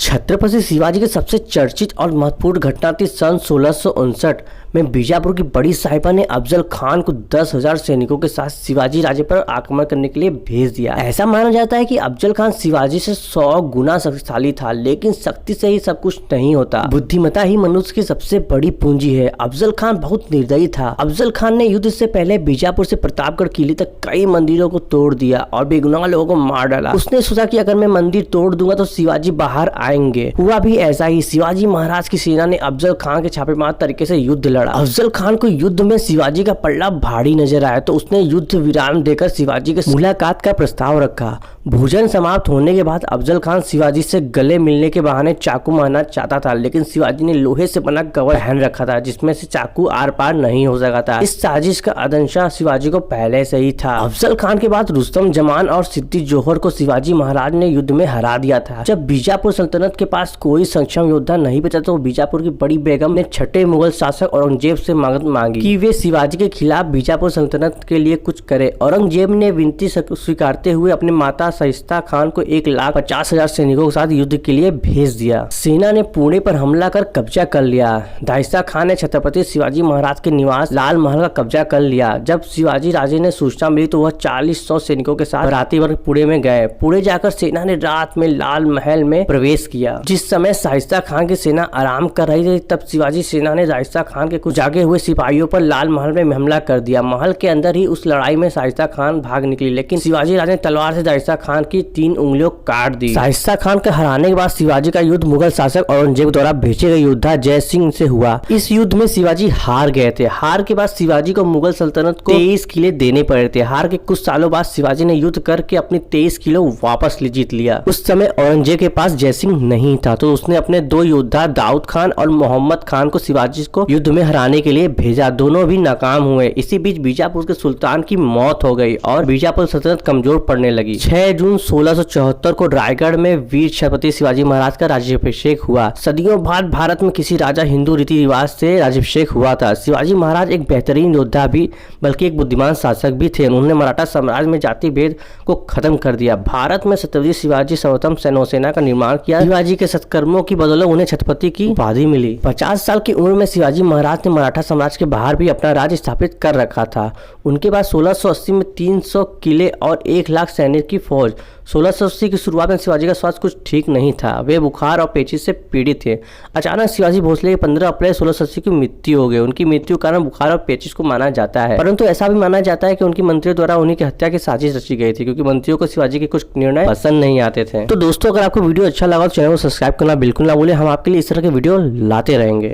छत्रपति शिवाजी की सबसे चर्चित और महत्वपूर्ण घटना थी सन 1659 में बीजापुर की बड़ी साहिबा ने अफजल खान को 10,000 सैनिकों के साथ शिवाजी राज्य पर आक्रमण करने के लिए भेज दिया। ऐसा माना जाता है कि अफजल खान शिवाजी से 100 गुना शक्तिशाली था, लेकिन शक्ति से ही सब कुछ नहीं होता। बुद्धिमत्ता ही मनुष्य की सबसे बड़ी पूंजी है। अफजल खान बहुत निर्दयी था। अफजल खान ने युद्ध से पहले बीजापुर से प्रतापगढ़ किले तक कई मंदिरों को तोड़ दिया और बेगुनाह लोगों को मार डाला। उसने सोचा कि अगर मैं मंदिर तोड़ दूंगा तो शिवाजी बाहर आएंगे। हुआ भी ऐसा ही। शिवाजी महाराज की सेना ने अफजल खान के छापेमार तरीके से युद्ध लड़ा। अफजल खान को युद्ध में शिवाजी का पल्ला भारी नजर आया तो उसने युद्ध विराम देकर शिवाजी के मुलाकात का प्रस्ताव रखा। भोजन समाप्त होने के बाद अफजल खान शिवाजी से गले मिलने के बहाने चाकू मारना चाहता था, लेकिन शिवाजी ने लोहे से बना कवच पहन रखा था जिसमें से चाकू आर पार नहीं हो सका था। इस साजिश का अंदेशा शिवाजी को पहले से ही था। अफजल खान के बाद रुस्तम जमान और सिद्दी जोहर को शिवाजी महाराज ने युद्ध में हरा दिया था। जब बीजापुर सल्तनत के पास कोई सक्षम योद्धा नहीं बचा तो बीजापुर की बड़ी बेगम ने छठे मुगल शासक औरंगजेब से मदद मांगी कि वे शिवाजी के खिलाफ बीजापुर सल्तनत के लिए कुछ करे। औरंगजेब ने विनती स्वीकारते हुए अपनी माता शाइस्ता खान को 1,50,000 सैनिकों के साथ युद्ध के लिए भेज दिया। सेना ने पुणे पर हमला कर कब्जा कर लिया। शाइस्ता खान ने छत्रपति शिवाजी महाराज के निवास लाल महल का कब्जा कर लिया। जब शिवाजी राजे ने सूचना मिली तो वह 40-100 सैनिकों के साथ राती भर पुणे में गए। पुणे जाकर सेना ने रात में लाल महल में प्रवेश किया। जिस समय शाइस्ता खान की सेना आराम कर रही थी तब शिवाजी सेना ने शाइस्ता खान के कुछ जागे हुए सिपाहियों पर लाल महल में हमला कर दिया। महल के अंदर ही उस लड़ाई में शाइस्ता खान भाग निकली, लेकिन शिवाजी राजे ने तलवार से शाइस्ता खान की 3 उंगलियों काट दी। शाइस्ता खान के हराने के बाद शिवाजी का युद्ध मुगल शासक औरंगजेब द्वारा भेजे गए योद्धा जय सिंह से हुआ। इस युद्ध में शिवाजी हार गए थे। हार के बाद शिवाजी को मुगल सल्तनत को 23 किले देने पड़े थे। हार के कुछ सालों बाद शिवाजी ने युद्ध करके अपने 23 किलो वापस जीत लिया। उस समय औरंगजेब के पास जय सिंह नहीं था तो उसने अपने 2 योद्धा दाऊद खान और मोहम्मद खान को शिवाजी को युद्ध में हराने के लिए भेजा। दोनों भी नाकाम हुए। इसी बीच बीजापुर के सुल्तान की मौत हो गई और बीजापुर सल्तनत कमजोर पड़ने लगी। 6 जून 1674 को रायगढ़ में वीर छत्रपति शिवाजी महाराज का राज्याभिषेक हुआ। सदियों बाद भारत में किसी राजा हिंदू रीति रिवाज से राज्याभिषेक हुआ था। शिवाजी महाराज एक बेहतरीन योद्धा भी बल्कि एक बुद्धिमान शासक भी थे। उन्होंने मराठा साम्राज्य में जाति भेद को खत्म कर दिया। भारत में छत्रपति शिवाजी सर्वोत्तम नौसेना का निर्माण किया। शिवाजी के सत्कर्मों की बदौलत उन्हें छत्रपति की उपाधि मिली। 50 साल की उम्र में शिवाजी महाराज ने मराठा साम्राज्य के बाहर भी अपना राज्य स्थापित कर रखा था। उनके बाद 1680 में 300 किले और 1 लाख सैनिक की फौज। 1680 की शुरुआत में शिवाजी का स्वास्थ्य कुछ ठीक नहीं था। वे बुखार और पेचिश से पीड़ित थे। अचानक शिवाजी भोसले की 15 अप्रैल 1680 की मृत्यु हो गई। उनकी मृत्यु के कारण बुखार और पेचिश को माना जाता है, परंतु ऐसा भी माना जाता है कि उनकी मंत्रियों द्वारा उन्हीं की हत्या की साजिश रची गई थी, क्योंकि मंत्रियों को शिवाजी के कुछ निर्णय पसंद नहीं आते थे। तो दोस्तों, अगर आपको वीडियो अच्छा लगा तो चैनल को सब्सक्राइब करना बिल्कुल ना भूलें। हम आपके लिए इस तरह के वीडियो लाते रहेंगे।